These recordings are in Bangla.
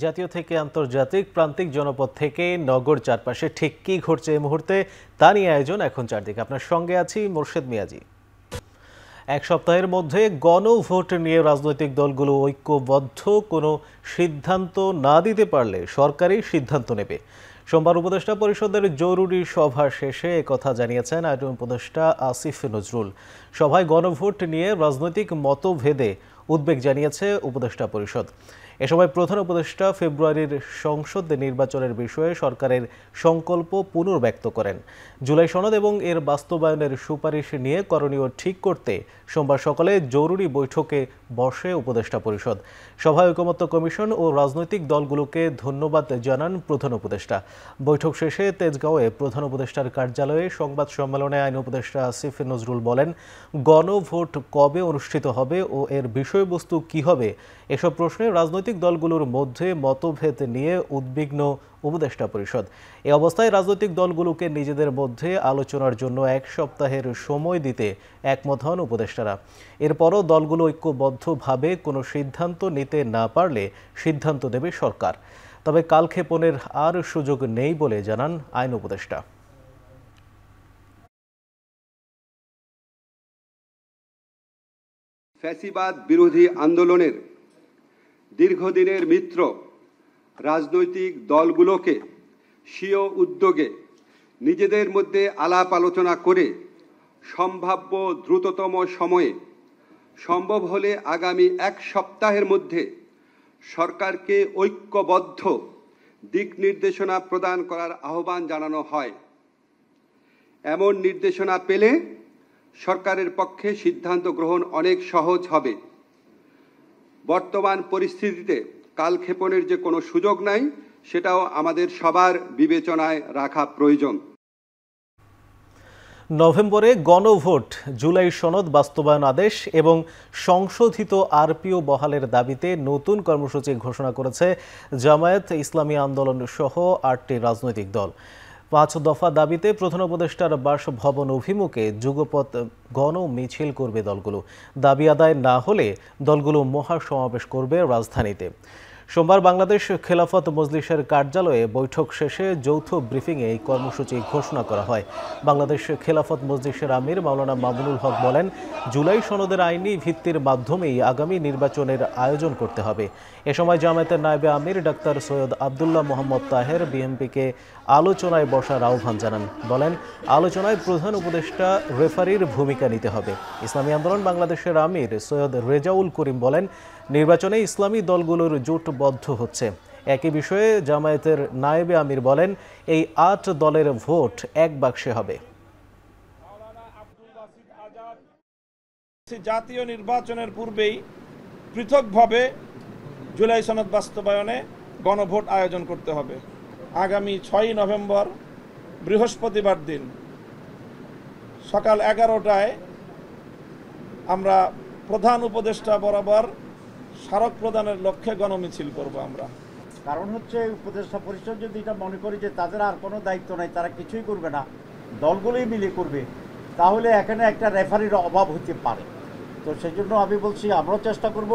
জাতীয় থেকে আন্তর্জাতিক প্রান্তিক জনপদ থেকে নগর চারপাশে ঠিক কি ঘটছে এই মুহূর্তে তা নিয়ে আয়োজন এখন চারদিকে। আপনার সঙ্গে আছি মোর্শেদ মিয়াজি। এক সপ্তাহের মধ্যে গণভোট নিয়ে রাজনৈতিক দলগুলো ঐক্যবদ্ধ কোনো সিদ্ধান্ত না দিতে পারলে সরকারই সিদ্ধান্ত নেবে। সোমবার উপদেষ্টা পরিষদের জরুরি সভা শেষে একথা জানিয়েছেন আইন উপদেষ্টা আসিফ নজরুল। সভায় গণভোট নিয়ে রাজনৈতিক মতভেদে উদ্বেগ জানিয়েছে উপদেষ্টা পরিষদ। এ সময় প্রধান উপদেষ্টা ফেব্রুয়ারির সংসদ নির্বাচনের বিষয়ে সরকারের সংকল্প পুনর্ব্যক্ত করেন। জুলাই সনদ এবং এর বাস্তবায়নের সুপারিশ নিয়ে করণীয় ঠিক করতে সোমবার সকালে জরুরি বৈঠকে বসে উপদেষ্টা পরিষদ। সভায় ঐকমত্য কমিশন ও রাজনৈতিক দলগুলোকে ধন্যবাদ জানান প্রধান উপদেষ্টা। বৈঠক শেষে তেজগাঁওয়ে প্রধান উপদেষ্টার কার্যালয়ে সংবাদ সম্মেলনে আইন উপদেষ্টা আসিফ নজরুল বলেন, গণভোট কবে অনুষ্ঠিত হবে ও এর বিষয়বস্তু কি হবে এসব প্রশ্নে রাজনৈতিক দলগুলোর মধ্যে মতভেদ নিয়ে উদ্বিগ্ন উপদেষ্টা পরিষদ। এই অবস্থায় রাজনৈতিক দলগুলোকে নিজেদের মধ্যে আলোচনার জন্য এক সপ্তাহের সময় দিতে একমত হন উপদেষ্টারা। এরপরও দলগুলো ঐক্যবদ্ধভাবে কোনো সিদ্ধান্ত নিতে না পারলে সিদ্ধান্ত দেবে সরকার। তবে কালক্ষেপণের আর সুযোগ নেই বলে জানান আইন উপদেষ্টা। ফ্যাসিবাদ বিরোধী আন্দোলনের দীর্ঘদিনের মিত্র রাজনৈতিক দলগুলোকে স্বীয় উদ্যোগে নিজেদের মধ্যে আলাপ আলোচনা করে সম্ভাব্য দ্রুততম সময়ে, সম্ভব হলে আগামী এক সপ্তাহের মধ্যে সরকারকে ঐক্যবদ্ধ দিক নির্দেশনা প্রদান করার আহ্বান জানানো হয়। এমন নির্দেশনা পেলে সরকারের পক্ষে সিদ্ধান্ত গ্রহণ অনেক সহজ হবে। বর্তমান পরিস্থিতিতে কালক্ষেপণের যে কোনো সুযোগ নাই, সেটাও আমাদের সবার বিবেচনায় রাখা প্রয়োজন। নভেম্বরে গণভোট, জুলাই সনদ বাস্তবায়ন আদেশ এবং সংশোধিত আরপিও বহালের দাবিতে নতুন কর্মসূচি ঘোষণা করেছে জামায়াত ইসলামী আন্দোলন সহ 8টি রাজনৈতিক দল। 5 দফা দাবিতে প্রধান উপদেষ্টার বাসভবন অভিমুখে যুগপৎ গণ মিছিল করবে দলগুলো। দাবি আদায় না হলে দলগুলো মহাসমাবেশ করবে রাজধানীতে। সোমবার বাংলাদেশ খেলাফত মজলিসের কার্যালয়ে বৈঠক শেষে যৌথ ব্রিফিংয়ে এই কর্মসূচি ঘোষণা করা হয়। বাংলাদেশ খেলাফত মজলিসের আমির মাওলানা মামুনুল হক বলেন, জুলাই সনদের আইনি ভিত্তির মাধ্যমেই আগামী নির্বাচনের আয়োজন করতে হবে। এ সময় জামায়াতের নায়েবে আমির ডাক্তার সৈয়দ আবদুল্লাহ মোহাম্মদ তাহের বিএনপিকে আলোচনায় বসার আহ্বান জানান। বলেন, আলোচনায় প্রধান উপদেষ্টা রেফারির ভূমিকা নিতে হবে। ইসলামী আন্দোলন বাংলাদেশের আমির সৈয়দ রেজাউল করিম বলেন, নির্বাচনে ইসলামী দলগুলোর জোটবদ্ধ হচ্ছে। একই বিষয়ে জামায়াতের নায়েবে আমির বলেন, এই 8 দলের ভোট এক বাক্সে হবে। জাতীয় নির্বাচনের পূর্বেই পৃথকভাবে জুলাই সনদ বাস্তবায়নে গণভোট আয়োজন করতে হবে। আগামী 6 নভেম্বর বৃহস্পতিবার দিন সকাল 11টায় আমরা প্রধান উপদেষ্টা বরাবর স্মারক প্রদানের লক্ষ্যে গণমিছিল করব। আমরা কারণ হচ্ছে উপদেষ্টা পরিষদ যদি এটা মনে করে যে তাদের আর কোনো দায়িত্ব নাই, তারা কিছুই করবে না, দলগুলোই মিলে করবে, তাহলে এখানে একটা রেফারির অভাব হতে পারে। তো সেই জন্য আমি বলছি, আমরাও চেষ্টা করব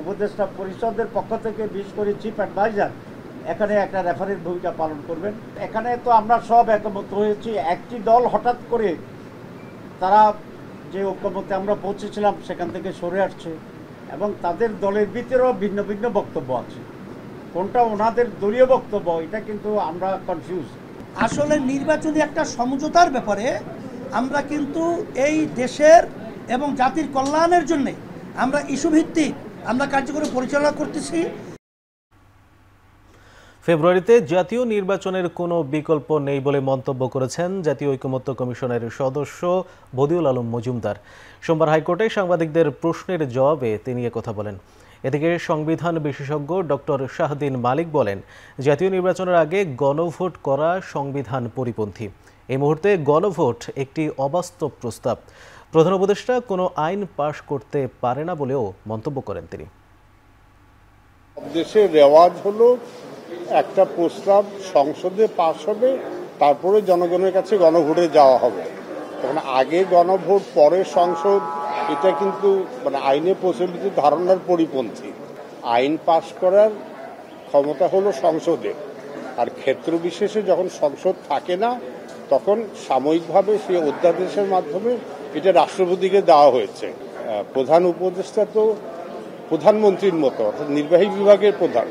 উপদেষ্টা পরিষদের পক্ষ থেকে, বিশেষ করে চিফ অ্যাডভাইজার এখানে একটা রেফারির ভূমিকা পালন করবেন। এখানে তো আমরা সব একমত হয়েছি। একটি দল হঠাৎ করে তারা যে ঐক্যমতে আমরা পৌঁছেছিলাম সেখান থেকে সরে আসছে এবং তাদের দলের ভিতরেও ভিন্ন ভিন্ন বক্তব্য আছে। কোনটা ওনাদের দলীয় বক্তব্য, এটা কিন্তু আমরা কনফিউজ। আসলে নির্বাচনী একটা সমঝোতার ব্যাপারে আমরা কিন্তু এই দেশের এবং জাতির কল্যাণের জন্য আমরা ইস্যুভিত্তিক আমরা কার্যক্রম পরিচালনা করতেছি। ফেব্রুয়ারিতে জাতীয় নির্বাচনের কোনো বিকল্প নেই বলে মন্তব্য করেছেন জাতীয় ঐকমত্য কমিশনের সদস্য বদিউল আলম মজুমদার। সোমবার হাইকোর্টে সাংবাদিকদের প্রশ্নের জবাবে তিনি কথা বলেন। এদিকে সংবিধান বিশেষজ্ঞ ডক্টর শাহদিন মালিক বলেন, জাতীয় নির্বাচনের আগে গণভোট করা সংবিধান পরিপন্থী। এই মুহূর্তে গণভোট একটি অবাস্তব প্রস্তাব। প্রধান উপদেষ্টা কোনো আইন পাশ করতে পারে না বলেও মন্তব্য করেন তিনি। দেশের রেওয়াজ হলো একটা প্রস্তাব সংসদে পাশ হবে, তারপরে জনগণের কাছে গণভোটে যাওয়া হবে। তখন আগে গণভোট পরে সংসদ, এটা কিন্তু আইনে প্রচলিত ধারণার পরিপন্থী। আইন পাশ করার ক্ষমতা হলো সংসদের, আর ক্ষেত্র বিশেষে যখন সংসদ থাকে না তখন সাময়িকভাবে সেই অধ্যাদেশের মাধ্যমে এটা রাষ্ট্রপতিকে দেওয়া হয়েছে। প্রধান উপদেষ্টা তো প্রধানমন্ত্রীর মতো, অর্থাৎ নির্বাহী বিভাগের প্রধান।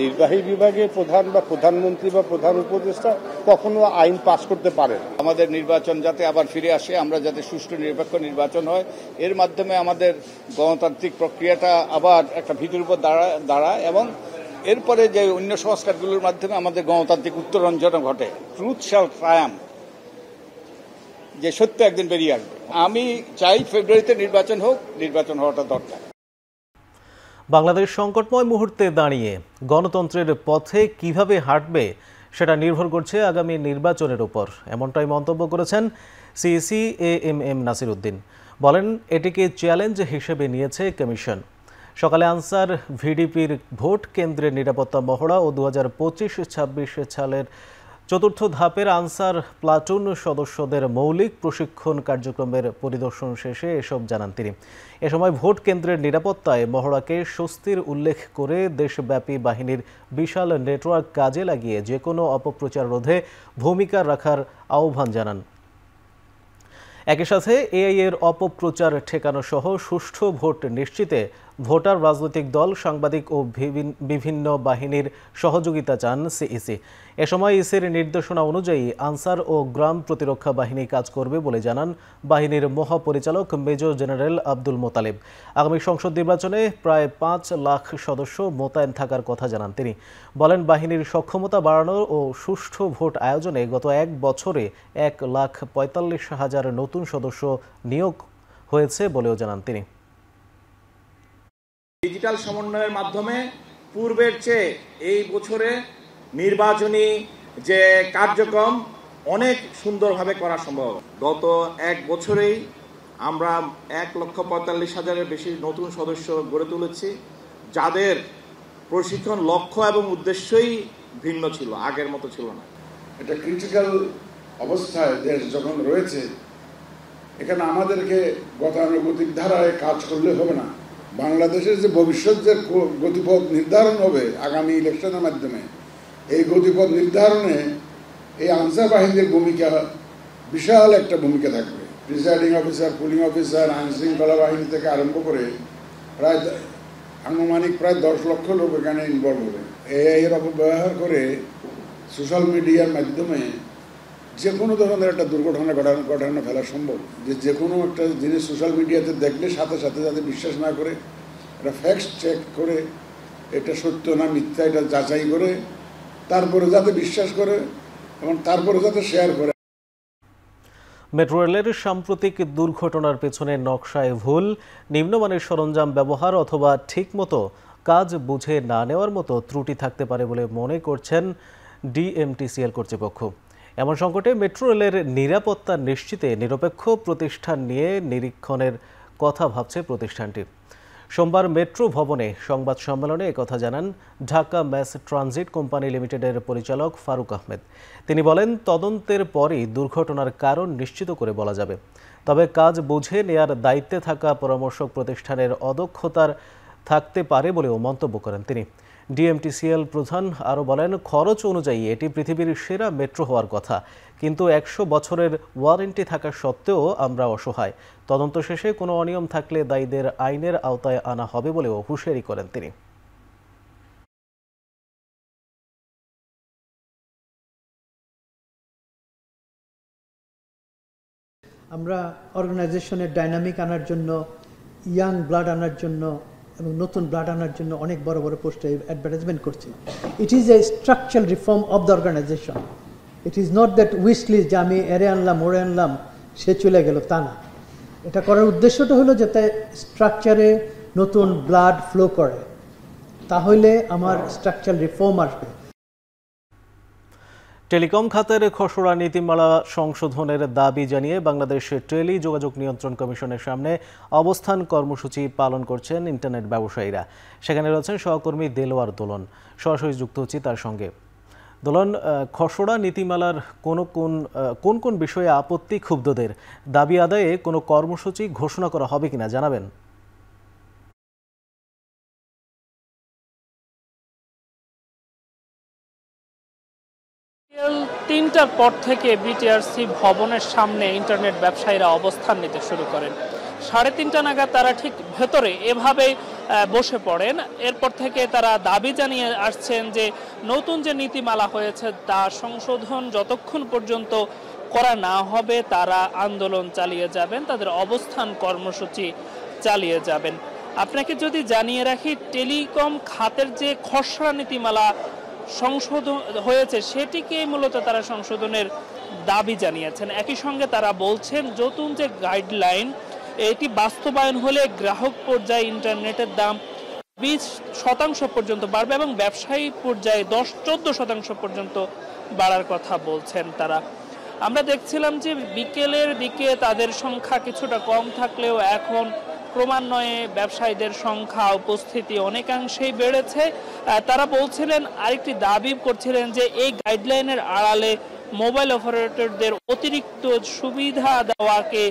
নির্বাহী বিভাগের প্রধান বা প্রধানমন্ত্রী বা প্রধান উপদেষ্টা কখনো আইন পাস করতে পারে না। আমাদের নির্বাচন যাতে আবার ফিরে আসে, আমরা যাতে সুষ্ঠু নিরপেক্ষ নির্বাচন হয়, এর মাধ্যমে আমাদের গণতান্ত্রিক প্রক্রিয়াটা আবার একটা ভিতের উপর দাঁড়ায় এবং এরপরে যে অন্য সংস্কারগুলোর মাধ্যমে আমাদের গণতান্ত্রিক উত্তরঞ্জন ঘটে। ট্রুথ শ্যাল ট্রায়াম্ফ, যে সত্য একদিন বেরিয়ে আসবে। আমি চাই ফেব্রুয়ারিতে নির্বাচন হোক, নির্বাচন হওয়াটা দরকার। বাংলাদেশ সংকটময় মুহূর্তে দাঁড়িয়ে গণতন্ত্রের পথে কিভাবে হাঁটবে সেটা নির্ভর করছে আগামী নির্বাচনের উপর, এমনটাই মন্তব্য করেছেন সিইসি AMM নাসির উদ্দিন। বলেন, এটিকে চ্যালেঞ্জ হিসেবে নিয়েছে কমিশন। সকালে আনসার ভিডিপির ভোট কেন্দ্রের নিরাপত্তা মহড়া ও 2025-26 সালের চতুর্থ ধাপের আনসার প্লাটুন সদস্যদের মৌলিক প্রশিক্ষণ কার্যক্রমের পরিদর্শন শেষে এসব জানান তিনি। এ সময় ভোট কেন্দ্রের নিরাপত্তায় মহড়াকে স্বস্তির উল্লেখ করে দেশব্যাপী বাহিনীর বিশাল নেটওয়ার্ক কাজে লাগিয়ে যে কোনো অপপ্রচার রোধে ভূমিকা রাখার আহ্বান জানান। একই সাথে AI এর অপপ্রচার ঠেকানো সহ সুষ্ঠু ভোট নিশ্চিতে ভোটার, রাজনৈতিক দল, সাংবাদিক ও বিভিন্ন বাহিনীর সহযোগিতা চান সিইসি। এ সময় ইসির নির্দেশনা অনুযায়ী আনসার ও গ্রাম প্রতিরক্ষা বাহিনী কাজ করবে বলে জানান বাহিনীর মহাপরিচালক মেজর জেনারেল আব্দুল মোতালেব। আগামী সংসদ নির্বাচনে প্রায় 5 লাখ সদস্য মোতায়েন থাকার কথা জানান তিনি। বলেন, বাহিনীর সক্ষমতা বাড়ানো ও সুষ্ঠু ভোট আয়োজনে গত 1 বছরে 1,45,000 নতুন সদস্য নিয়োগ হয়েছে বলেও জানান তিনি। ডিজিটাল সমন্বয়ের মাধ্যমে পূর্বের চেয়ে এই বছরে নির্বাচনী যে কার্যক্রম অনেক সুন্দরভাবে করা সম্ভব। গত 1 বছরেই আমরা 1,45,000-এর বেশি নতুন সদস্য গড়ে তুলেছি, যাদের প্রশিক্ষণ লক্ষ্য এবং উদ্দেশ্যই ভিন্ন ছিল, আগের মতো ছিল না। এটা ক্রিটিক্যাল অবস্থায় দেশ যখন রয়েছে, এখানে আমাদেরকে গতানুগতিক ধারায় কাজ করলে হবে না। বাংলাদেশের যে ভবিষ্যৎ যে গতিপথ নির্ধারণ হবে আগামী ইলেকশনের মাধ্যমে, এই গতিপথ নির্ধারণে এই আনসার বাহিনীর ভূমিকা বিশাল একটা ভূমিকা থাকবে। প্রিসাইডিং অফিসার, পুলিং অফিসার, আইন শৃঙ্খলা বাহিনী থেকে আরম্ভ করে প্রায় আনুমানিক প্রায় 10 লক্ষ লোক এখানে ইনভলভ হবে। এর অপব্যবহার করে সোশ্যাল মিডিয়ার মাধ্যমে যে কোনো ধরনের একটা দুর্ঘটনা ঘটানো ফেলা সম্ভব। যে কোনো একটা জিনিস সোশ্যাল মিডিয়াতে দেখলে সাথে সাথে যাতে বিশ্বাস না করে, এটা ফ্যাক্ট চেক করে এটা সত্য না মিথ্যা এটা যাচাই করে তারপরে যাতে বিশ্বাস করে এবং তারপরে যাতে শেয়ার করে। মেট্রো রেলের সাম্প্রতিক দুর্ঘটনার পেছনে নকশায় ভুল, নিম্নমানের সরঞ্জাম ব্যবহার অথবা ঠিকমতো কাজ বুঝে না নেওয়ার মতো ত্রুটি থাকতে পারে বলে মনে করছেন DMTCL কর্তৃপক্ষ। এমন সংকটে মেট্রো রেলের নিরাপত্তা নিশ্চিতে নিরপেক্ষ প্রতিষ্ঠান নিয়ে নিরীক্ষণের কথা ভাবছে প্রতিষ্ঠানটি। সোমবার মেট্রো ভবনে সংবাদ সম্মেলনে একথা জানান ঢাকা ম্যাস ট্রানজিট কোম্পানি লিমিটেডের পরিচালক ফারুক আহমেদ। তিনি বলেন, তদন্তের পরই দুর্ঘটনার কারণ নিশ্চিত করে বলা যাবে। তবে কাজ বুঝে নেয়ার দায়িত্বে থাকা পরামর্শক প্রতিষ্ঠানের অদক্ষতার থাকতে পারে বলেও মন্তব্য করেন তিনি। DMTCL প্রধান আরও বলেন, খরচ অনুযায়ী এটি পৃথিবীর সেরা মেট্রো হওয়ার কথা, কিন্তু 100 বছরের ওয়ারেন্টি থাকা সত্ত্বেও আমরা অসহায়। তদন্ত শেষে কোনো অনিয়ম থাকলে দায়ীদের আইনের আওতায় আনা হবে বলেও হুঁশিয়ারি করেন তিনি। আমরা অর্গানাইজেশনের ডাইনামিক আনার জন্য, ইয়াং ব্লাড আনার জন্য এবং নতুন ব্লাড আনার জন্য অনেক বড় বড় পোস্টে অ্যাডভার্টাইজমেন্ট করছি। It is a structural reform of the organisation. It is not that wisely যে আমি এরে আনলাম ওরে আনলাম সে চলে গেল, তা না। এটা করার উদ্দেশ্যটা হলো যাতে স্ট্রাকচারে নতুন ব্লাড ফ্লো করে, তাহলে আমার স্ট্রাকচারাল রিফর্ম আসবে। টেলিকম খাতের খসড়া নীতিমালা সংশোধনের দাবি জানিয়ে বাংলাদেশ টেলি যোগাযোগ নিয়ন্ত্রণ কমিশনের সামনে অবস্থান কর্মসূচি পালন করছেন ইন্টারনেট ব্যবসায়ীরা। সেখানে রয়েছেন সহকর্মী দেলোয়ার দোলন। সরাসরি যুক্ত হচ্ছি তার সঙ্গে। দোলন, খসড়া নীতিমালার কোন কোন বিষয়ে আপত্তি ক্ষুব্ধদের? দাবি আদায়ে কোনো কর্মসূচি ঘোষণা করা হবে কিনা জানাবেন? 3টার পর থেকে বিটিআরসি ভবনের সামনে ইন্টারনেট ব্যবসায়ীরা অবস্থান নিতে শুরু করেন। 3:30 নাগাদ তারা ঠিক ভেতরে এভাবেই বসে পড়েন। এরপর থেকে তারা দাবি জানিয়ে আসছেন যে নতুন যে নীতিমালা হয়েছে তা সংশোধন যতক্ষণ পর্যন্ত করা না হবে তারা আন্দোলন চালিয়ে যাবেন, তাদের অবস্থান কর্মসূচি চালিয়ে যাবেন। আপনাকে যদি জানিয়ে রাখি, টেলিকম খাতের যে খসড়া নীতিমালা সংশোধন হয়েছে সেটিকে মূলত তারা সংশোধনের দাবি জানিয়েছেন। একই সঙ্গে তারা বলছেন নতুন যে গাইডলাইন এটি বাস্তবায়ন হলে গ্রাহক পর্যায়ে ইন্টারনেটের দাম 20% পর্যন্ত বাড়বে এবং ব্যবসায়ী পর্যায়ে 10-14% পর্যন্ত বাড়ার কথা বলছেন তারা। আমরা দেখছিলাম যে বিকেলের দিকে তাদের সংখ্যা কিছুটা কম থাকলেও এখন ক্রমান্বয়ে ব্যবসায়ীদের সংখ্যা উপস্থিতি অনেকাংশেই বেড়েছে। তারা বলছিলেন, আরেকটি দাবি করছিলেন যে এই গাইডলাইনের আড়ালে মোবাইল অপারেটরদের অতিরিক্ত সুবিধা দেওয়াকে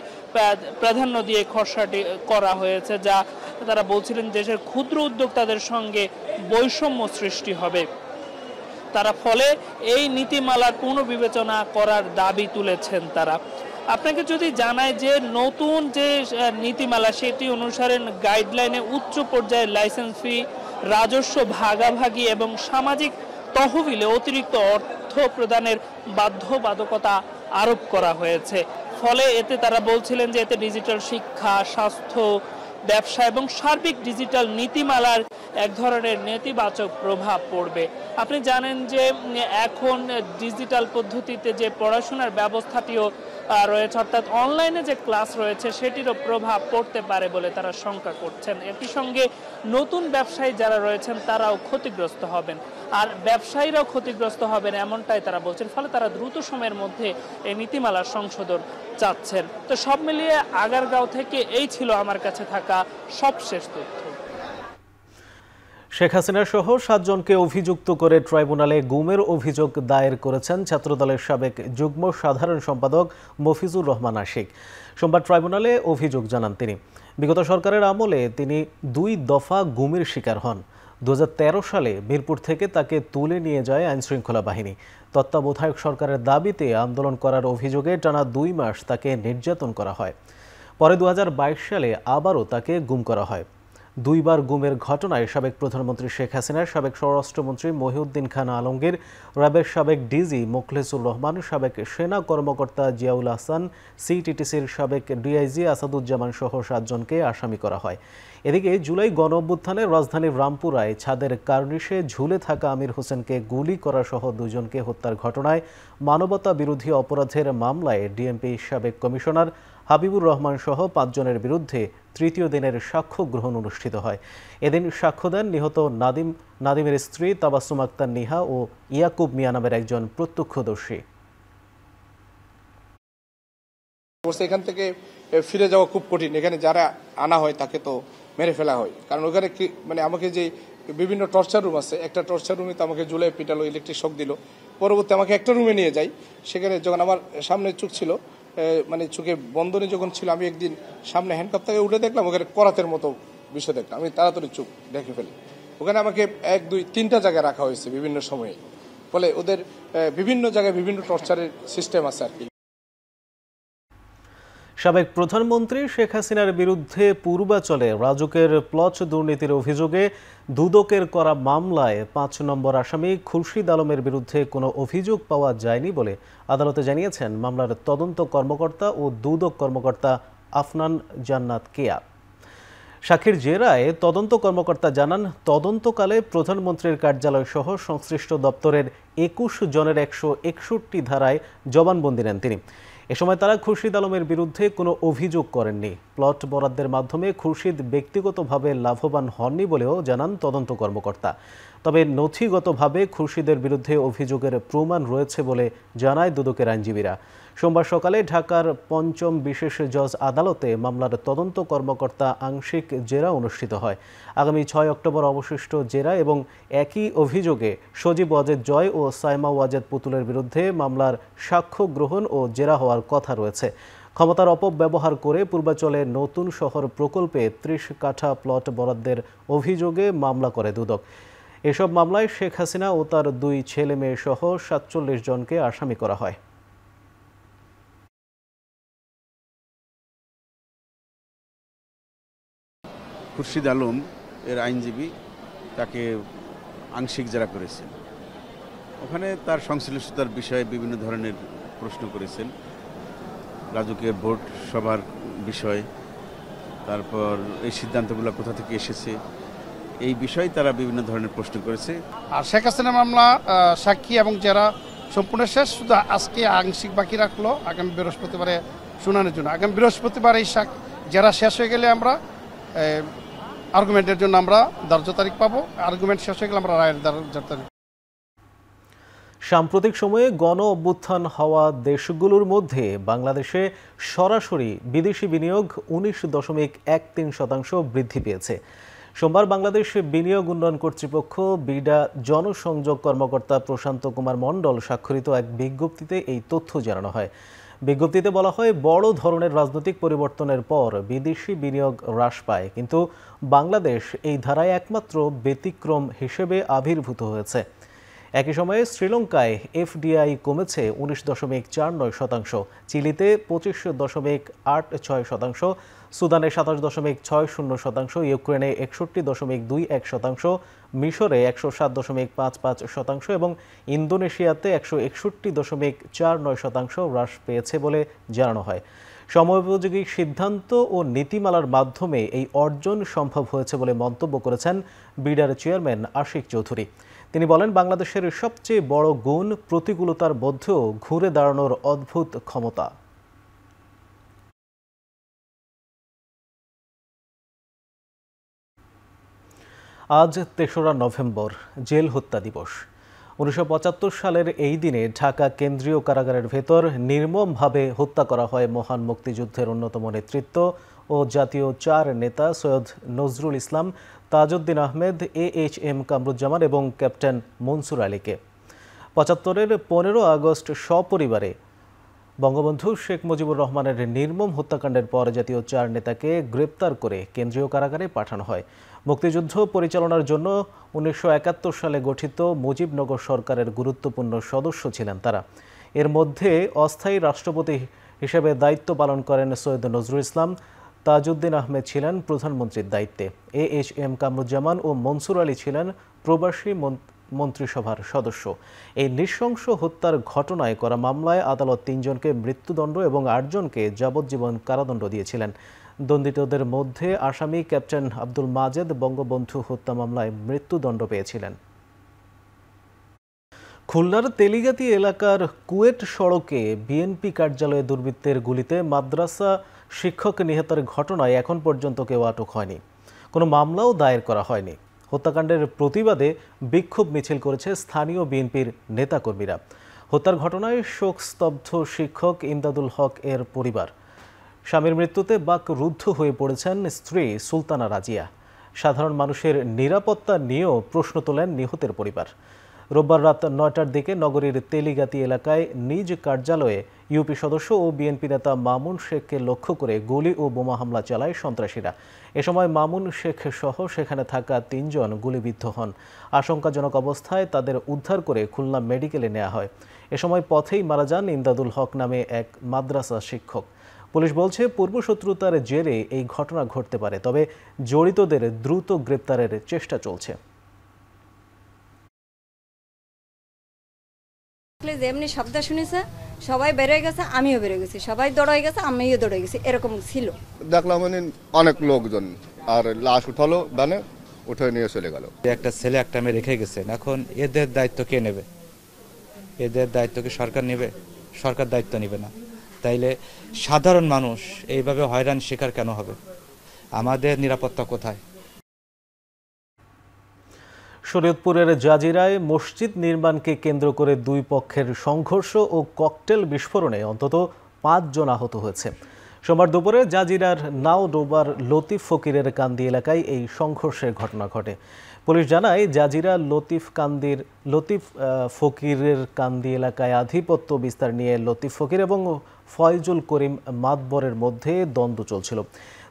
প্রাধান্য দিয়ে খসড়াটি করা হয়েছে, যা তারা বলছিলেন দেশের ক্ষুদ্র উদ্যোক্তাদের সঙ্গে বৈষম্য সৃষ্টি হবে। তারা ফলে এই নীতিমালার পুনর্বিবেচনা করার দাবি তুলেছেন তারা। আপনাকে যদি জানায় যে নতুন যে নীতিমালা সেটি অনুসারে গাইডলাইনে উচ্চ পর্যায়ের লাইসেন্স ফি, রাজস্ব ভাগাভাগি এবং সামাজিক তহবিলে অতিরিক্ত অর্থ প্রদানের বাধ্যবাধকতা আরোপ করা হয়েছে। ফলে এতে তারা বলছিলেন যে এতে ডিজিটাল শিক্ষা, স্বাস্থ্য, ব্যবসা এবং সার্বিক ডিজিটাল নীতিমালার এক ধরনের নেতিবাচক প্রভাব পড়বে। আপনি জানেন যে এখন ডিজিটাল পদ্ধতিতে যে পড়াশোনার ব্যবস্থাটিও রয়েছে, অর্থাৎ অনলাইনে যে ক্লাস রয়েছে সেটিরও প্রভাব পড়তে পারে বলে তারা শঙ্কা করছেন। একই সঙ্গে নতুন ব্যবসায়ী যারা রয়েছেন তারাও ক্ষতিগ্রস্ত হবেন, আর ব্যবসায়ীরাও ক্ষতিগ্রস্ত হবেন এমনটাই তারা বলছেন। ফলে তারা দ্রুত সময়ের মধ্যে এই নীতিমালার সংশোধন চাচ্ছেন। তো সব মিলিয়ে আগারগাঁও থেকে এই ছিল আমার কাছে থাকা সবশেষ তথ্য। শেখ হাসিনা সহ 7 জনকে অভিযুক্ত করে ট্রাইব্যুনালে গুমের অভিযোগ দায়ের করেছেন ছাত্রদলের সাবেক যুগ্ম সাধারণ সম্পাদক মফিজুর রহমান আশিক। সোমবার ট্রাইব্যুনালে অভিযোগ জানান তিনি। বিগত সরকারের আমলে তিনি 2 দফা গুমের শিকার হন। 2013 সালে মিরপুর থেকে তাকে তুলে নিয়ে যায় আইনশৃঙ্খলা বাহিনী। তত্ত্বাবধায়ক সরকারের দাবিতে আন্দোলন করার অভিযোগে টানা 2 মাস তাকে নির্যাতন করা হয়। পরে 2022 সালে আবারও তাকে গুম করা হয়। 2 বার গুমের ঘটনায় সাবেক প্রধানমন্ত্রী শেখ হাসিনার সাবেক স্বরাষ্ট্রমন্ত্রী মহিউদ্দিন খান আলমগীর, র্যাবের সাবেক ডিজি মোখলেসুর রহমান, সাবেক সেনা কর্মকর্তা জিয়াউল আহসান, সিটিটিসির সাবেক ডিআইজি আসাদুজ্জামান সহ 7 জনকে আসামি করা হয়। এদিকে জুলাই গণঅভ্যুত্থানে রাজধানীর রামপুরায় ছাদের কার্নিশে ঝুলে থাকা আমির হোসেনকে গুলি করা সহ 2 জনকে হত্যার ঘটনায় মানবতা বিরোধী অপরাধের মামলায় ডিএমপি সাবেক কমিশনার হাবিবুর রহমান সহ 5 জনের বিরুদ্ধে 3য় দিনের সাক্ষ্য গ্রহণ অনুষ্ঠিত হয়। এদিন সাক্ষ্য দেন নিহত নাদিমের স্ত্রী তাবাসসুম আক্তার নিহা ও ইয়াকুব মিয়া নামের একজন প্রত্যক্ষদর্শী। এখান থেকে ফিরে যাওয়া খুব কঠিন। এখানে যারা আনা হয় তাকে তো মেরে ফেলা হয়, কারণ ওখানে মানে আমাকে যে বিভিন্ন টর্চার রুম আছে, একটা টর্চার রুমে তো আমাকে জুলাই পিটালো, ইলেকট্রিক শক দিল। পরবর্তী আমাকে একটা রুমে নিয়ে যায়, সেখানে যখন আমার সামনে চোখ ছিল, মানে চোখে বন্ধনে যখন ছিল, আমি একদিন সামনে হ্যান্ডকাপ থেকে উঠে দেখলাম ওখানে করাতের মতো বিষয় দেখলাম। আমি তাড়াতাড়ি চোখ দেখে ফেলি। ওখানে আমাকে 1, 2, 3টা জায়গায় রাখা হয়েছে বিভিন্ন সময়ে। ফলে ওদের বিভিন্ন জায়গায় বিভিন্ন টর্চারের সিস্টেম আছে আর কি। সাবেক প্রধানমন্ত্রী শেখ হাসিনার বিরুদ্ধে পূর্বাচলে রাজুকের প্লট দুর্নীতির অভিযোগে দুদকের করা মামলায় 5 নম্বর আসামি খুরশিদ আলমের বিরুদ্ধে কোনো অভিযোগ পাওয়া যায়নি বলে আদালতে জানিয়েছেন মামলার তদন্ত কর্মকর্তা ও দুদক কর্মকর্তা আফনান জান্নাত কেয়া। সাক্ষীর জেরায় তদন্ত কর্মকর্তা জানান, তদন্তকালে প্রধানমন্ত্রীর কার্যালয় সহ সংশ্লিষ্ট দপ্তরের 21 জনের 161 ধারায় জবানবন্দি নেন তিনি। এ সময় তারা খুরশিদ আলমের বিরুদ্ধে কোনো অভিযোগ করেননি। প্লট বরাদ্দের মাধ্যমে খুরশিদ ব্যক্তিগতভাবে লাভবান হননি বলেও জানান তদন্ত কর্মকর্তা। তবে নথিগতভাবে খুরশিদের বিরুদ্ধে অভিযোগের প্রমাণ রয়েছে বলে জানায় দুদকের আইনজীবীরা। সোমবার সকালে ঢাকার 5ম বিশেষ জজ আদালতে মামলার তদন্ত কর্মকর্তা আংশিক জেরা অনুষ্ঠিত হয়। আগামী 6 অক্টোবর অবশিষ্ট জেরা এবং একই অভিযোগে সজীব ওয়াজেদ জয় ও সাইমা ওয়াজেদ পুতুলের বিরুদ্ধে মামলার সাক্ষ্য গ্রহণ ও জেরা হওয়ার কথা রয়েছে। ক্ষমতার অপব্যবহার করে পূর্বাচলে নতুন শহর প্রকল্পে 30 কাঠা প্লট বরাদ্দের অভিযোগে মামলা করে দুদক। এসব মামলায় শেখ হাসিনা ও তার 2 ছেলে মেয়ে সহ 47 জনকে আসামি করা হয়। খুরশিদ আলম এর আইনজীবী তাকে আংশিক জেরা করেছেন। ওখানে তার সংশ্লিষ্টতার বিষয়ে বিভিন্ন ধরনের প্রশ্ন করেছেন, রাজুকের ভোট সভার বিষয়ে, তারপর এই সিদ্ধান্তগুলো কোথা থেকে এসেছে এই বিষয়ে তারা বিভিন্ন ধরনের প্রশ্ন করেছে। আর শেখ হাসিনা মামলা সাক্ষী এবং জেরা সম্পূর্ণ শেষ, শুধু আজকে আংশিক বাকি রাখলো আগামী বৃহস্পতিবারে শুনানির জন্য। আগামী বৃহস্পতিবার এই জেরা শেষ হয়ে গেলে আমরা আর্গুমেন্টের জন্য আমরা ধার্য তারিখ পাবো। আর্গুমেন্ট শেষ হয়ে গেলে আমরা রায়ের ধার্য তারিখ। সাম্প্রতিক সময়ে গণ অভ্যুত্থান হওয়া দেশগুলোর মধ্যে বাংলাদেশে সরাসরি বিদেশি বিনিয়োগ 19.13% বৃদ্ধি পেয়েছে। সোমবার বাংলাদেশ বিনিয়োগ উন্নয়ন কর্তৃপক্ষ বিডা জনসংযোগ কর্মকর্তা প্রশান্ত কুমার মণ্ডল স্বাক্ষরিত এক বিজ্ঞপ্তিতে এই তথ্য জানানো হয়। বিজ্ঞপ্তিতে বলা হয়, বড় ধরনের রাজনৈতিক পরিবর্তনের পর বিদেশি বিনিয়োগ হ্রাস পায়, কিন্তু বাংলাদেশ এই ধারায় একমাত্র ব্যতিক্রম হিসেবে আবির্ভূত হয়েছে। একই সময়ে শ্রীলঙ্কায় এফডিআই কমেছে 19.49%, চিলিতে 25.86%, সুদানে 27.60%, ইউক্রেনে 61.21%, মিশরে 107.55% এবং ইন্দোনেশিয়াতে 161.49% হ্রাস পেয়েছে বলে জানানো হয়। সময়োপযোগী সিদ্ধান্ত ও নীতিমালার মাধ্যমে এই অর্জন সম্ভব হয়েছে বলে মন্তব্য করেছেন বিডার চেয়ারম্যান আশিক চৌধুরী। তিনি বলেন, বাংলাদেশের সবচেয়ে বড় গুণ প্রতিকূলতার মধ্যেও ঘুরে দাঁড়ানোর অদ্ভুত ক্ষমতা। আজ 3রা নভেম্বর, জেল হত্যা দিবস। 1975 সালের এই দিনে ঢাকা কেন্দ্রীয় কারাগারের ভেতর নির্মমভাবে হত্যা করা হয় মহান মুক্তিযুদ্ধের অন্যতম নেতৃত্ব ও জাতীয় 4 নেতা সৈয়দ নজরুল ইসলাম, তাজউদ্দিন আহমেদ, AHM কামরুজ্জামান এবং ক্যাপ্টেন মনসুর আলীকে। 75-এর 15 আগস্ট সপরিবারে বঙ্গবন্ধু শেখ মুজিবুর রহমানের নির্মম হত্যাকাণ্ডের পর জাতীয় 4 নেতাকে গ্রেপ্তার করে কেন্দ্রীয় কারাগারে পাঠানো হয়। মুক্তিযুদ্ধ পরিচালনার জন্য 1971 সালে গঠিত মুজিবনগর সরকারের গুরুত্বপূর্ণ সদস্য ছিলেন তারা। এর মধ্যে অস্থায়ী রাষ্ট্রপতি হিসেবে দায়িত্ব পালন করেন সৈয়দ নজরুল ইসলাম, তাজউদ্দিন আহমেদ ছিলেন প্রধানমন্ত্রীর দায়িত্বে, AHM কামরুজ্জামান ও মনসুর আলী ছিলেন প্রবাসী মন্ত্রিসভার সদস্য। এই নৃশংস হত্যার ঘটনায় করা মামলায় আদালত 3 জনকে মৃত্যুদণ্ড এবং 8 জনকে যাবজ্জীবন কারাদণ্ড দিয়েছিলেন। দণ্ডিতদের মধ্যে আসামি ক্যাপ্টেন আব্দুল মাজেদ বঙ্গবন্ধু হত্যা মামলায় মৃত্যুদণ্ড পেয়েছিলেন। খুলনার তেলিগাতি এলাকার কুয়েট সড়কে বিএনপি কার্যালয়ে দুর্বৃত্তের গুলিতে মাদ্রাসা শিক্ষক নিহতের ঘটনায় এখন পর্যন্ত কেউ আটক হয়নি, কোনো মামলাও দায়ের করা হয়নি। হত্যাকাণ্ডের প্রতিবাদে বিক্ষোভ মিছিল করেছে স্থানীয় বিএনপির নেতাকর্মীরা। হত্যার ঘটনায় শোকস্তব্ধ শিক্ষক ইমদাদুল হক এর পরিবার। স্বামীর মৃত্যুতে বাকরুদ্ধ হয়ে পড়েছেন স্ত্রী সুলতানা রাজিয়া। সাধারণ মানুষের নিরাপত্তা নিয়েও প্রশ্ন তোলেন নিহতের পরিবার। রোববার রাত 9টার দিকে নগরীর তেলিগাতি এলাকায় নিজ কার্যালয়ে ইউপি সদস্য ও বিএনপি নেতা মামুন শেখকে লক্ষ্য করে গুলি ও বোমা হামলা চালায় সন্ত্রাসীরা। এ সময় মামুন শেখ সহ সেখানে থাকা 3 জন গুলিবিদ্ধ হন। আশঙ্কাজনক অবস্থায় তাদের উদ্ধার করে খুলনা মেডিকেলে নেওয়া হয়। এ সময় পথেই মারা যান ইমদাদুল হক নামে এক মাদ্রাসা শিক্ষক। পুলিশ বলছে, পূর্বশত্রুতার জেরে এই ঘটনা ঘটতে পারে, তবে জড়িতদের দ্রুত গ্রেপ্তারের চেষ্টা চলছে। যেমনি শব্দ শুনেছে সবাই বেরোয় গেছে, আমিও বেরোয় গেছি, সবাই দৌড়াই গেছে, আমিও দৌড়াই গেছি, এরকম ছিল। দেখলাম মানে অনেক লোকজন, আর লাশ উঠালো, দানে উঠে নিয়ে চলে গেল। একটা ছেলে একটা মেয়ে রেখে গেছেন, এখন এদের দায়িত্ব কে নেবে? এদের দায়িত্ব কি সরকার নেবে? সরকার দায়িত্ব নেবে না, তাইলে সাধারণ মানুষ এইভাবে হয়রান শিকার কেন হবে? আমাদের নিরাপত্তা কোথায়? শরীয়তপুরের জাজিরায় মসজিদ নির্মাণকে কেন্দ্র করে 2 পক্ষের সংঘর্ষ ও ককটেল বিস্ফোরণে অন্তত 5 জন আহত হয়েছে। সোমবার দুপুরে জাজিরার নাওডোবার লতিফ ফকিরের কান্দি এলাকায় এই সংঘর্ষের ঘটনা ঘটে। পুলিশ জানায় জাজিরা লতিফ ফকিরের কান্দি এলাকায় আধিপত্য বিস্তার নিয়ে লতিফ ফকির এবং ফয়জুল করিম মাতবরের মধ্যে দ্বন্দ্ব চলছিল।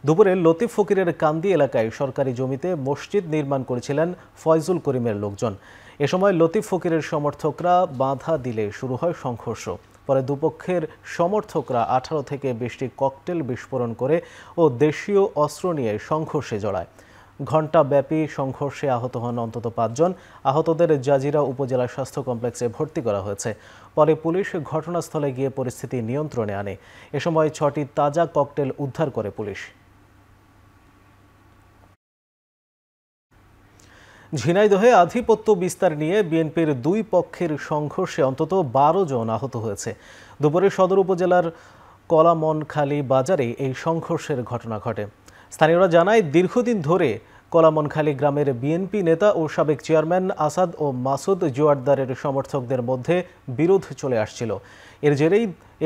দুপুরে লতিফ ফকিরের কান্দি এলাকায় সরকারি জমিতে মসজিদ নির্মাণ করেছিলেন ফয়জুল করিমের লোকজন। এ সময় লতিফ ফকিরের সমর্থকরা বাধা দিলে শুরু হয় সংঘর্ষ। পরে দুপক্ষের সমর্থকরা 18 থেকে 20টি ককটেল বিস্ফোরণ করে ও দেশীয় অস্ত্র নিয়ে সংঘর্ষে জড়ায়। ঘণ্টাব্যাপী সংঘর্ষে আহত হন অন্তত 5 জন। আহতদের জাজিরা উপজেলা স্বাস্থ্য কমপ্লেক্সে ভর্তি করা হয়েছে। পরে পুলিশ ঘটনাস্থলে গিয়ে পরিস্থিতি নিয়ন্ত্রণে আনে। এ সময় 6টি তাজা ককটেল উদ্ধার করে পুলিশ। ঝিনাইদহে আধিপত্য বিস্তার নিয়ে বিএনপির দুই পক্ষের সংঘর্ষে অন্তত 12 জন আহত হয়েছে। দুপুরে সদর উপজেলার কলামনখালী বাজারে এই সংঘর্ষের ঘটনা ঘটে। স্থানীয়রা জানায়, দীর্ঘদিন ধরে কলামনখালী গ্রামের বিএনপি নেতা ও সাবেক চেয়ারম্যান আসাদ ও মাসুদ জোয়ারদারের সমর্থকদের মধ্যে বিরোধ চলে আসছিল।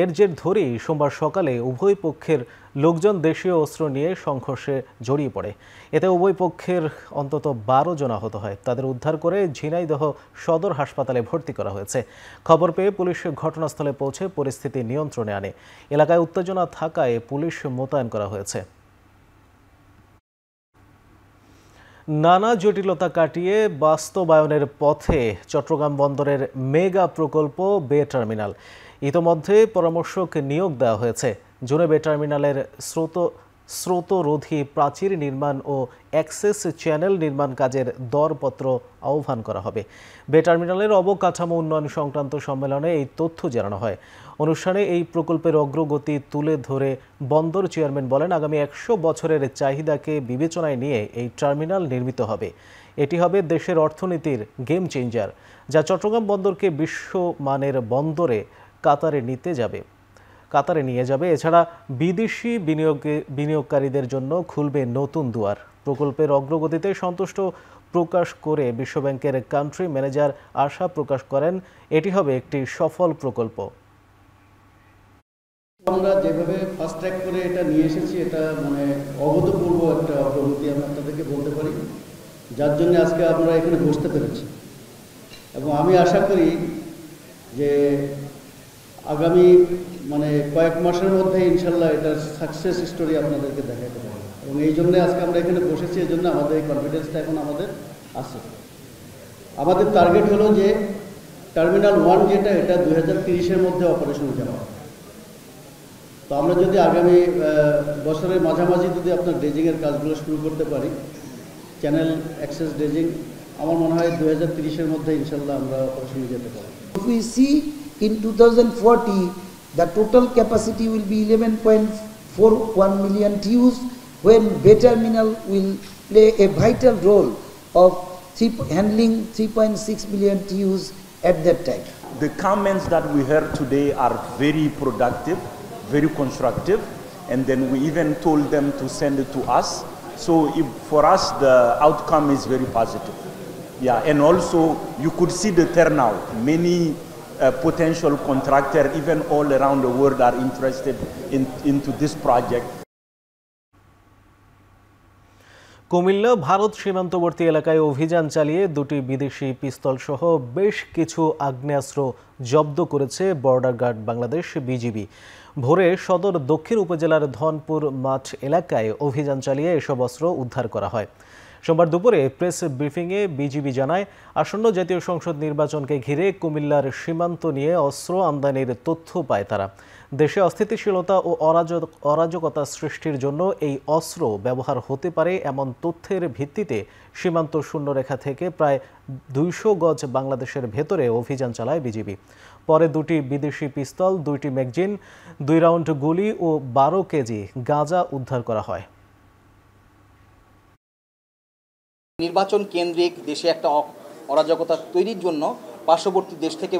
এর জের ধরেই সোমবার সকালে উভয় পক্ষের লোকজন দেশীয় অস্ত্র নিয়ে সংঘর্ষে জড়িয়ে পড়ে। এতে উভয় পক্ষের অন্তত 12 জন আহত হয়। তাদের উদ্ধার করে ঝিনাইদহ সদর হাসপাতালে ভর্তি করা হয়েছে। খবর পেয়ে পুলিশ ঘটনাস্থলে পৌঁছে পরিস্থিতি নিয়ন্ত্রণে আনে। এলাকায় উত্তেজনা থাকায় পুলিশ মোতায়েন করা হয়েছে। নানা জটিলতা কাটিয়ে বাস্তবায়নের পথে চট্টগ্রাম বন্দরের মেগা প্রকল্প বে টার্মিনাল। ইতোমধ্যে পরামর্শক নিয়োগ দেওয়া হয়েছে। জুনে বে টার্মিনালের স্রোতরোধী প্রাচীর নির্মাণ ও অ্যাক্সেস চ্যানেল নির্মাণ কাজের দরপত্র আহ্বান করা হবে। বে টার্মিনালের অবকাঠামো উন্নয়ন সংক্রান্ত সম্মেলনে এই তথ্য জানানো হয়। অনুষ্ঠানে এই প্রকল্পের অগ্রগতি তুলে ধরে বন্দর চেয়ারম্যান বলেন, আগামী 100 বছরের চাহিদাকে বিবেচনায় নিয়ে এই টার্মিনাল নির্মিত হবে। এটি হবে দেশের অর্থনীতির গেম চেঞ্জার, যা চট্টগ্রাম বন্দরকে বিশ্বমানের বন্দরে কাতারে নিয়ে যাবে। এছাড়া বিদেশি বিনিয়োগকারীদের জন্য খুলবে নতুন দুয়ার। প্রকল্পের অগ্রগতিতে সন্তুষ্ট প্রকাশ করে বিশ্বব্যাংকের কান্ট্রি ম্যানেজার আশা প্রকাশ করেন, এটি হবে একটি সফল প্রকল্প। আমরা যেভাবে ফাস্ট ট্র্যাক করে এটা নিয়ে এসেছি, এটা অভূতপূর্ব একটা অগ্রগতি আমি আপনাদেরকে বলতে পারি, যার জন্য আজকে আমরা এখানে বসতে পেরেছি। এবং আমি আশা করি যে আগামী কয়েক মাসের মধ্যে ইনশাল্লাহ এটার সাকসেস স্টোরি আপনাদেরকে দেখাতে পারবো। এবং এই জন্য আজকে আমরা এখানে বসেছি, এই জন্য আমাদের এই কনফিডেন্সটা এখন আমাদের আছে। আমাদের টার্গেট হলো যে টার্মিনাল 1 যেটা, এটা 2030-এর মধ্যে অপারেশন যাওয়া। তো আমরা যদি আগামী বছরের মাঝামাঝি যদি আপনার ড্রেজিংয়ের কাজগুলো শুরু করতে পারি, চ্যানেল অ্যাক্সেস ড্রেজিং, আমার মনে হয় 2030-এর মধ্যে ইনশাল্লাহ আমরা অপারেশনে যেতে পারি। We see in 2040 the total capacity will be 11.41 million TEUs, when Bay Terminal will play a vital role of handling 3.6 million TEUs at that time. The comments that we heard today are very productive, very constructive, and then we even told them to send it to us. So for us the outcome is very positive. Yeah, and also you could see the turnout. Many potential contractors even all around the world are interested into this project. Comilla Bharat সীমান্তবর্তী এলাকায় অভিযান চালিয়ে 2টি বিদেশি পিস্তল সহ বেশ কিছু আগ্নেয়াস্ত্র জব্দ করেছে বর্ডার গার্ড বাংলাদেশ বিজিবি। ভোরে সদর দক্ষিণ উপজেলার ধনপুর মাঠ এলাকায় অভিযান চালিয়ে এসব অস্ত্র উদ্ধার করা হয়। সোমবার দুপুরে প্রেস ব্রিফিংয়ে বিজিবি জানায়, আসন্ন জাতীয় সংসদ নির্বাচনকে ঘিরে কুমিল্লার সীমান্ত নিয়ে অস্ত্র আমদানির তথ্য পায় তারা। দেশে অস্থিতিশীলতা ও অরাজকতা সৃষ্টির জন্য এই অস্ত্র ব্যবহার হতে পারে এমন তথ্যের ভিত্তিতে সীমান্ত শূন্যরেখা থেকে প্রায় 200 গজ বাংলাদেশের ভেতরে অভিযান চালায় বিজিবি। পরে 2টি বিদেশি পিস্তল, 2টি ম্যাগজিন, 2 রাউন্ড গুলি ও 12 কেজি গাঁজা উদ্ধার করা হয়। নির্বাচন কেন্দ্রিক দেশে একটা অরাজকতা তৈরির জন্য পার্শ্ববর্তী দেশ থেকে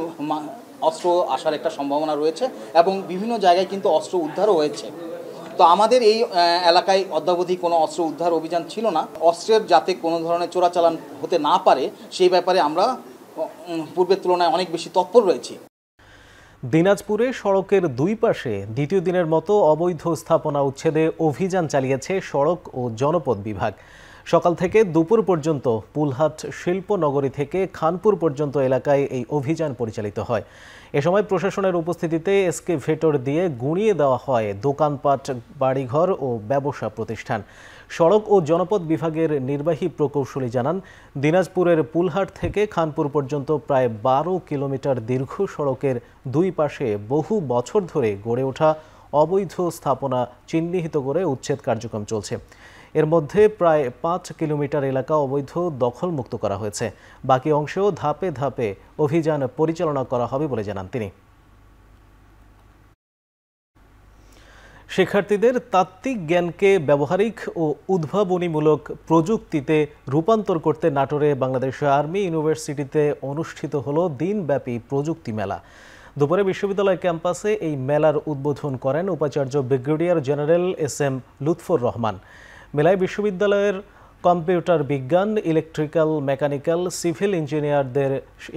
অস্ত্র আসার একটা সম্ভাবনা রয়েছে এবং বিভিন্ন জায়গায় কিন্তু অস্ত্র উদ্ধারও হয়েছে। তো আমাদের এই এলাকায় অদ্যাবধি কোনো অস্ত্র উদ্ধার অভিযান ছিল না। অস্ত্রের যাতে কোনো ধরনের চোরাচালান হতে না পারে সেই ব্যাপারে আমরা পূর্বের তুলনায় অনেক বেশি তৎপর রয়েছি। দিনাজপুরে সড়কের 2 পাশে দ্বিতীয় দিনের মতো অবৈধ স্থাপনা উচ্ছেদে অভিযান চালিয়েছে সড়ক ও জনপথ বিভাগ। সকাল থেকে দুপুর পর্যন্ত পুলহাট শিল্পনগরী থেকে খানপুর পর্যন্ত এলাকায় এই অভিযান পরিচালিত হয়। এ সময় প্রশাসনের উপস্থিতিতে এক্সকেভেটর দিয়ে গুঁড়িয়ে দেওয়া হয় দোকানপাট, বাড়িঘর ও ব্যবসা প্রতিষ্ঠান। সড়ক ও জনপথ বিভাগের নির্বাহী প্রকৌশলী জানান, দিনাজপুরের পুলহাট থেকে খানপুর পর্যন্ত প্রায় 12 কিলোমিটার দীর্ঘ সড়কের দুই পাশে বহু বছর ধরে গড়ে ওঠা অবৈধ স্থাপনা চিহ্নিত করে উচ্ছেদ কার্যক্রম চলছে। এর মধ্যে প্রায় 5 কিলোমিটার এলাকা অবৈধ দখলমুক্ত করা হয়েছে। বাকি অংশেও ধাপে ধাপে অভিযান পরিচালনা করা হবে বলে জানান তিনি। শিক্ষার্থীদের তাত্ত্বিক জ্ঞানকে ব্যবহারিক ও উদ্ভাবনীমূলক প্রযুক্তিতে রূপান্তর করতে নাটোরে বাংলাদেশ আর্মি ইউনিভার্সিটিতে অনুষ্ঠিত হলো দিনব্যাপী প্রযুক্তি মেলা। দুপুরে বিশ্ববিদ্যালয় ক্যাম্পাসে এই মেলার উদ্বোধন করেন উপাচার্য brigadier general S M. Lutfor Rahman. মেলায় বিশ্ববিদ্যালয়ের কম্পিউটার বিজ্ঞান, ইলেকট্রিক্যাল, মেকানিক্যাল, সিভিল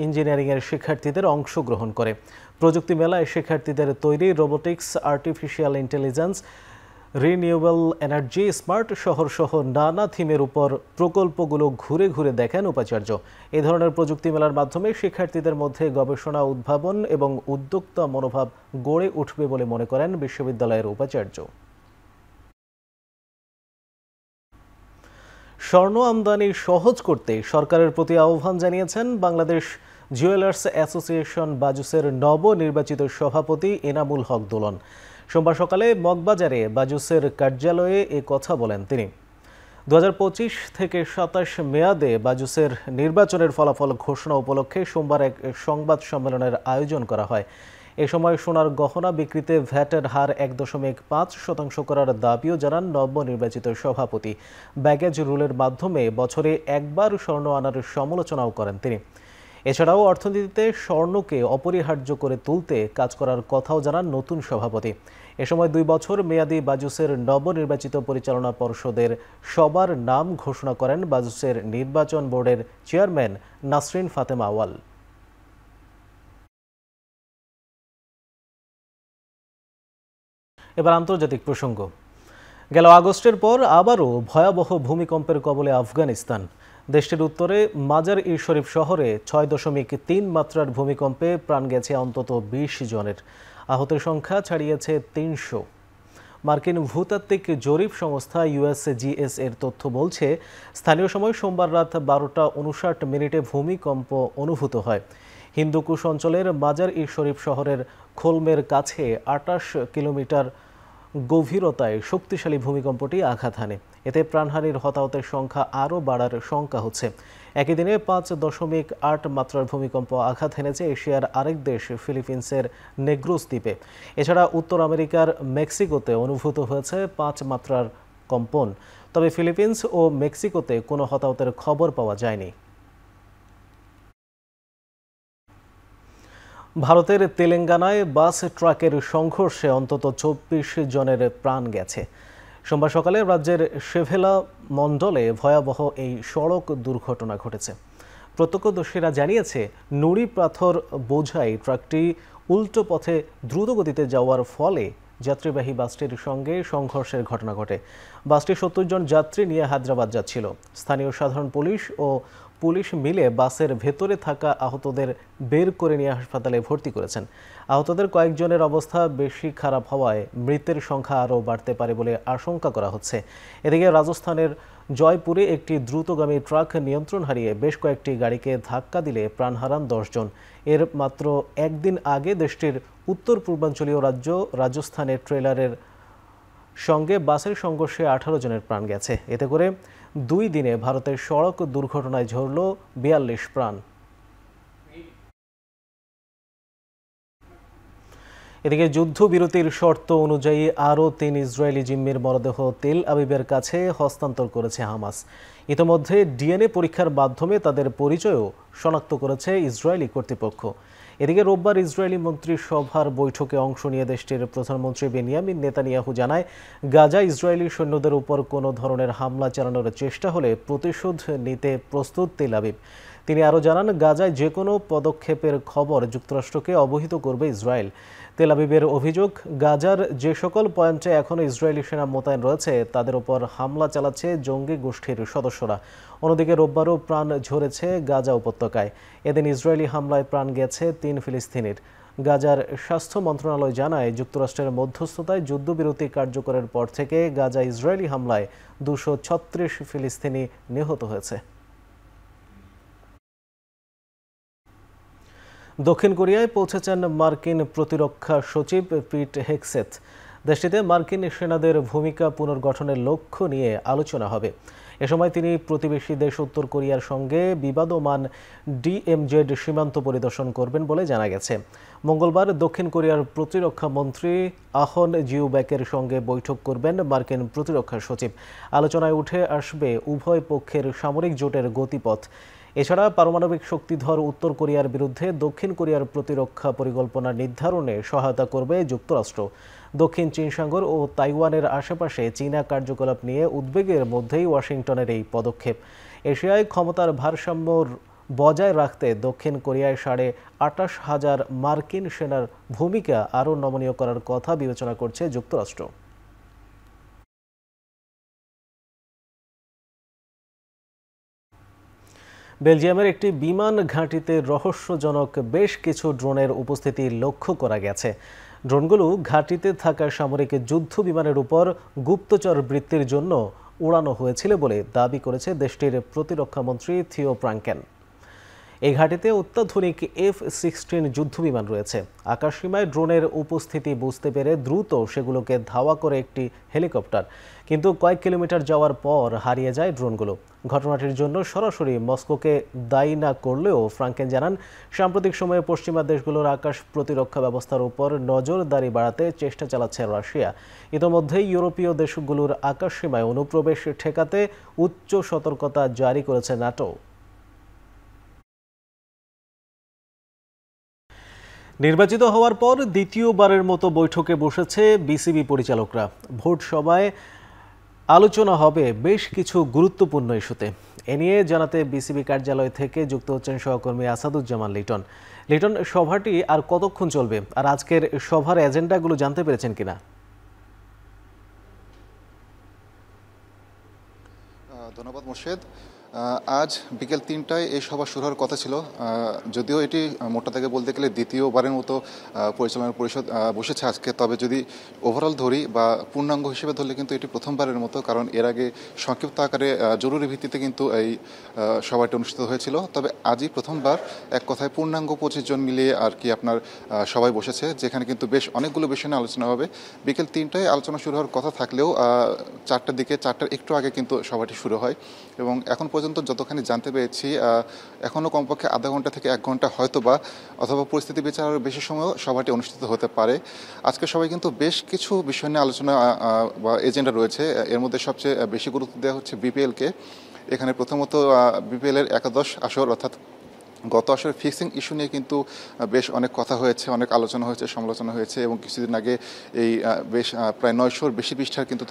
ইঞ্জিনিয়ারিংয়ের শিক্ষার্থীদের অংশগ্রহণ করে। প্রযুক্তি মেলায় শিক্ষার্থীদের তৈরি robotics, artificial intelligence, renewable energy, smart শহর সহ নানা থিমের উপর প্রকল্পগুলো ঘুরে ঘুরে দেখেন উপাচার্য। এই ধরনের প্রযুক্তি মেলার মাধ্যমে শিক্ষার্থীদের মধ্যে গবেষণা, উদ্ভাবন এবং উদ্যোক্তা মনোভাব গড়ে উঠবে বলে মনে করেন বিশ্ববিদ্যালয়ের উপাচার্য। স্বর্ণ আমদানি সহজ করতে সরকারের প্রতি আহ্বান জানিয়েছেন বাংলাদেশ জুয়েলার্স অ্যাসোসিয়েশন বাজুসের নবনির্বাচিত সভাপতি এনামুল হক দোলন। সোমবার সকালে মগবাজারে বাজুসের কার্যালয়ে এ কথা বলেন তিনি। 2025 থেকে 27 মেয়াদে বাজুসের নির্বাচনের ফলাফল ঘোষণা উপলক্ষে সোমবার এক সংবাদ সম্মেলনের আয়োজন করা হয়। এ সময় সোনার গহনা বিক্রিতে ভ্যাটের হার 1.5% করার দাবিও জানান নবনির্বাচিত সভাপতি। ব্যাগেজ রুলের মাধ্যমে বছরে একবার স্বর্ণ আনার সমালোচনাও করেন তিনি। এছাড়াও অর্থনীতিতে স্বর্ণকে অপরিহার্য করে তুলতে কাজ করার কথাও জানান নতুন সভাপতি। এ সময় 2 বছর মেয়াদী বাজুসের নবনির্বাচিত পরিচালনা পর্ষদের সবার নাম ঘোষণা করেন বাজুসের নির্বাচন বোর্ডের চেয়ারম্যান নাসরিন ফাতেমা আওয়াল। এবার আন্তর্জাতিক প্রসঙ্গ। গেল আগস্টের পর আবারও ভয়াবহ ভূমিকম্পের কবলে আফগানিস্তান। দেশটির উত্তরে মাজার-ই শরীফ শহরে 6.3 মাত্রার ভূমিকম্পে প্রাণ গেছে অন্তত 20 জনের। আহতের সংখ্যা ছাড়িয়েছে 300। মার্কিন ভূতাত্ত্বিক জরিপ সংস্থা USGS এর তথ্য বলছে, স্থানীয় সময় সোমবার রাত 12:59 ভূমিকম্প অনুভূত হয়। হিন্দুকুশ অঞ্চলের মাজার-ই শরীফ শহরের খোলমের কাছে 28 কিলোমিটার গভীরতায় শক্তিশালী ভূমিকম্পটি আঘাত হানে। এতে প্রাণহানির হতাহতের সংখ্যা আরও বাড়ার শঙ্কা হচ্ছে। একই দিনে 5.8 মাত্রার ভূমিকম্প আঘাত হেনেছে এশিয়ার আরেক দেশ ফিলিপিন্সের নেগ্রোস দ্বীপে। এছাড়া উত্তর আমেরিকার মেক্সিকোতে অনুভূত হয়েছে 5 মাত্রার কম্পন। তবে ফিলিপিন্স ও মেক্সিকোতে কোনো হতাহতের খবর পাওয়া যায়নি। ভারতের তেলেঙ্গানায় বাস ট্রাকের সংঘর্ষে অন্তত 24 জনের প্রাণ গেছে। সোমবার সকালে রাজ্যের শেভেলা মণ্ডলে ভয়াবহ এই সড়ক দুর্ঘটনা ঘটেছে। প্রত্যক্ষদর্শীরা জানিয়েছে, নুড়ি পাথর বোঝাই ট্রাকটি উল্টো পথে দ্রুত গতিতে যাওয়ার ফলে যাত্রীবাহী বাসটির সঙ্গে সংঘর্ষের ঘটনা ঘটে। বাসটি 70 জন যাত্রী নিয়ে হায়দ্রাবাদ যাচ্ছিল। স্থানীয় সাধারণ পুলিশ মিলে বাসের ভেতরে থাকা আহতদের বের করে নিয়ে হাসপাতালে ভর্তি করেছেন। আহতদের কয়েকজনের অবস্থা বেশি খারাপ হওয়ায় মৃতের সংখ্যা আরও বাড়তে পারে বলে আশঙ্কা করা হচ্ছে। এদিকে রাজস্থানের জয়পুরে একটি দ্রুতগামী ট্রাক নিয়ন্ত্রণ হারিয়ে বেশ কয়েকটি গাড়িকে ধাক্কা দিলে প্রাণ হারান 10 জন। এর মাত্র একদিন আগে দেশটির উত্তর পূর্বাঞ্চলীয় রাজ্য রাজস্থানের ট্রেলারের সঙ্গে বাসের সংঘর্ষে 18 জনের প্রাণ গেছে। এতে করে 2 দিনে ভারতের সড়ক দুর্ঘটনায় ঝরল 42 প্রাণ। এদিকে যুদ্ধবিরতির শর্ত অনুযায়ী আরও 3 ইসরায়েলি জিম্মির মরদেহ তেল আবিবের কাছে হস্তান্তর করেছে হামাস। ইতোমধ্যে ডিএনএ পরীক্ষার মাধ্যমে তাদের পরিচয়ও শনাক্ত করেছে ইসরায়েলি কর্তৃপক্ষ। এদিকে রোববার ইসরায়েলি মন্ত্রিসভার বৈঠকে অংশ নিয়ে দেশটির প্রধানমন্ত্রী বেনিয়ামিন নেতানিয়াহু জানায়, গাজা ইসরায়েলি সৈন্যদের উপর কোনো ধরনের হামলা চালানোর চেষ্টা হলে প্রতিশোধ নিতে প্রস্তুত তেল আবিব। তিনি আরও জানান, গাজায় যে কোনো পদক্ষেপের খবর যুক্তরাষ্ট্রকে অবহিত করবে ইসরায়েল। তেল আবিবের অভিযোগ, গাজার যে সকল পয়েন্টে এখনও ইসরায়েলি সেনা মোতায়েন রয়েছে তাদের ওপর হামলা চালাচ্ছে জঙ্গি গোষ্ঠীর সদস্যরা। অন্যদিকে রোববারও প্রাণ ঝরেছে গাজা উপত্যকায়। এদিন ইসরায়েলি হামলায় প্রাণ গেছে 3 ফিলিস্তিনির। গাজার স্বাস্থ্য মন্ত্রণালয় জানায়, যুক্তরাষ্ট্রের মধ্যস্থতায় যুদ্ধবিরতি কার্যকরের পর থেকে গাজা ইসরায়েলি হামলায় 236 ফিলিস্তিনি নিহত হয়েছে। দক্ষিণ কোরিয়ায় পৌঁছেছেন মার্কিন প্রতিরক্ষা সচিব পিট হেগসেথ। দেশটিতে মার্কিন সেনাদের ভূমিকা পুনর্গঠনের লক্ষ্য নিয়ে আলোচনা হবে। এ সময় তিনি প্রতিবেশী দেশ উত্তর কোরিয়ার সঙ্গে বিবাদমান DMZ সীমান্ত পরিদর্শন করবেন বলে জানা গেছে। মঙ্গলবার দক্ষিণ কোরিয়ার প্রতিরক্ষা মন্ত্রী আহন জিউব্যাকের সঙ্গে বৈঠক করবেন মার্কিন প্রতিরক্ষা সচিব। আলোচনায় উঠে আসবে উভয় পক্ষের সামরিক জোটের গতিপথ। এছাড়া পারমাণবিক শক্তিধর উত্তর কোরিয়ার বিরুদ্ধে দক্ষিণ কোরিয়ার প্রতিরক্ষা পরিকল্পনা নির্ধারণে সহায়তা করবে যুক্তরাষ্ট্র। দক্ষিণ চীন সাগর ও তাইওয়ানের আশেপাশে চীনা কার্যকলাপ নিয়ে উদ্বেগের মধ্যেই ওয়াশিংটনের এই পদক্ষেপ। এশিয়ায় ক্ষমতার ভারসাম্য বজায় রাখতে দক্ষিণ কোরিয়ায় 28,500 মার্কিন সেনার ভূমিকা আরও নমনীয় করার কথা বিবেচনা করছে যুক্তরাষ্ট্র। বেলজিয়ামের একটি বিমান ঘাঁটিতে রহস্যজনক বেশ কিছু ড্রোনের উপস্থিতি লক্ষ্য করা গেছে। ড্রোনগুলো ঘাঁটিতে থাকা সামরিক যুদ্ধ বিমানের উপর গুপ্তচর বৃত্তির জন্য উড়ানো হয়েছিল বলে দাবি করেছে দেশটির প্রতিরক্ষা মন্ত্রী থিও প্রাঙ্কেন। এই ঘাঁটিতে অত্যাধুনিক F-16 যুদ্ধবিমান রয়েছে। আকাশসীমায় ড্রোনের উপস্থিতি বুঝতে পেরে দ্রুত সেগুলোকে ধাওয়া করে একটি হেলিকপ্টার, কিন্তু কয়েক কিলোমিটার যাওয়ার পর হারিয়ে যায় ড্রোনগুলো। ঘটনাটির জন্য সরাসরি মস্কোকে দায়ী না করলেও ফ্রাঙ্কেন জানান, সাম্প্রতিক সময়ে পশ্চিমা দেশগুলোর আকাশ প্রতিরক্ষা ব্যবস্থার উপর নজরদারি বাড়াতে চেষ্টা চালাচ্ছে রাশিয়া। ইতোমধ্যেই ইউরোপীয় দেশগুলোর আকাশসীমায় অনুপ্রবেশ ঠেকাতে উচ্চ সতর্কতা জারি করেছে ন্যাটো। নির্বাচিত হওয়ার পর দ্বিতীয়বারের মতো বৈঠকে বসেছে বিসিবি পরিচালকরা। ভোট সভায় আলোচনা হবে বেশ কিছু গুরুত্বপূর্ণ ইস্যুতে। এ নিয়ে জানাতে বিসিবি কার্যালয় থেকে যুক্ত হচ্ছেন সহকর্মী আসাদুজ্জামান লিটন। লিটন, সভাটি আর কতক্ষণ চলবে, আর আজকের সভার এজেন্ডাগুলো জানতে পেরেছেন কিনা? ধন্যবাদ মোর্শেদ। আজ বিকেল 3টায় এই সভা শুরু হওয়ার কথা ছিল, যদিও এটি মোটা থেকে বলতে গেলে দ্বিতীয়বারের মতো পরিচালনা পরিষদ বসেছে আজকে। তবে যদি ওভারঅল ধরি বা পূর্ণাঙ্গ হিসেবে ধরলে কিন্তু এটি প্রথমবারের মতো, কারণ এর আগে সংক্ষিপ্ত আকারে জরুরি ভিত্তিতে কিন্তু এই সভাটি অনুষ্ঠিত হয়েছিল। তবে আজই প্রথমবার এক কথায় পূর্ণাঙ্গ 25 জন মিলিয়ে আর কি আপনার সবাই বসেছে, যেখানে কিন্তু বেশ অনেকগুলো বিষয় নিয়ে আলোচনা হবে। বিকেল 3টায় আলোচনা শুরু হওয়ার কথা থাকলেও 4টার দিকে, 4টার একটু আগে কিন্তু সভাটি শুরু হয় এবং এখন পর্যন্ত যতখানি জানতে পেরেছি এখনও কমপক্ষে আধা ঘন্টা থেকে 1 ঘন্টা হয়তোবা অথবা পরিস্থিতি বিচারের বেশি সময়ও সভাটি অনুষ্ঠিত হতে পারে। আজকে সবাই কিন্তু বেশ কিছু বিষয় নিয়ে আলোচনা বা এজেন্ডা রয়েছে। এর মধ্যে সবচেয়ে বেশি গুরুত্ব দেওয়া হচ্ছে বিপিএলকে। এখানে প্রথমত বিপিএলের একাদশ আসর অর্থাৎ গত আসরের ফিক্সিং ইস্যু নিয়ে কিন্তু বেশ অনেক কথা হয়েছে, অনেক আলোচনা হয়েছে, সমালোচনা হয়েছে এবং কিছুদিন আগে এই বেশ প্রায় 900-র বেশি পৃষ্ঠার কিন্তু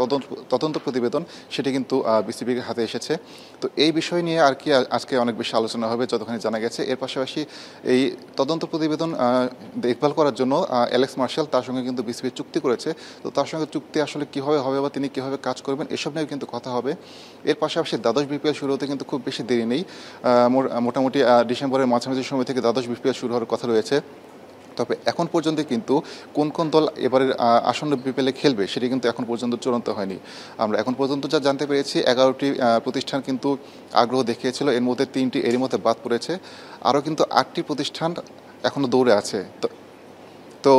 তদন্ত প্রতিবেদন সেটি কিন্তু বিসিবির হাতে এসেছে। তো এই বিষয় নিয়ে আর কি আজকে অনেক বেশি আলোচনা হবে যতখানি জানা গেছে। এর পাশাপাশি এই তদন্ত প্রতিবেদন দেখভাল করার জন্য অ্যালেক্স মার্শাল তার সঙ্গে কিন্তু বিসিবি চুক্তি করেছে। তো তার সঙ্গে চুক্তি আসলে কীভাবে হবে বা তিনি কীভাবে কাজ করবেন এসব নিয়েও কিন্তু কথা হবে। এর পাশাপাশি দ্বাদশ বিপিএল শুরু হতে কিন্তু খুব বেশি দেরি নেই, মোটামুটি ডিসেম্বরের মাঝামাঝি সময় থেকে দ্বাদশ বিপিএল শুরু হওয়ার কথা রয়েছে। তবে এখন পর্যন্ত কিন্তু কোন কোন দল এবারের আসন্ন বিপিএলে খেলবে সেটি কিন্তু এখন পর্যন্ত চূড়ান্ত হয়নি। আমরা এখন পর্যন্ত যা জানতে পেরেছি 11টি প্রতিষ্ঠান কিন্তু আগ্রহ দেখিয়েছিল, এর মধ্যে 3টি এরই মধ্যে বাদ পড়েছে, আরও কিন্তু 8টি প্রতিষ্ঠান এখনও দৌড়ে আছে। তো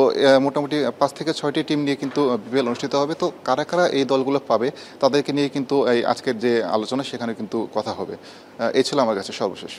মোটামুটি 5 থেকে 6টি টিম নিয়ে কিন্তু বিপিএল অনুষ্ঠিত হবে। তো কারা কারা এই দলগুলো পাবে তাদেরকে নিয়ে কিন্তু এই আজকের যে আলোচনা সেখানে কিন্তু কথা হবে। এই ছিল আমার কাছে সর্বশেষ।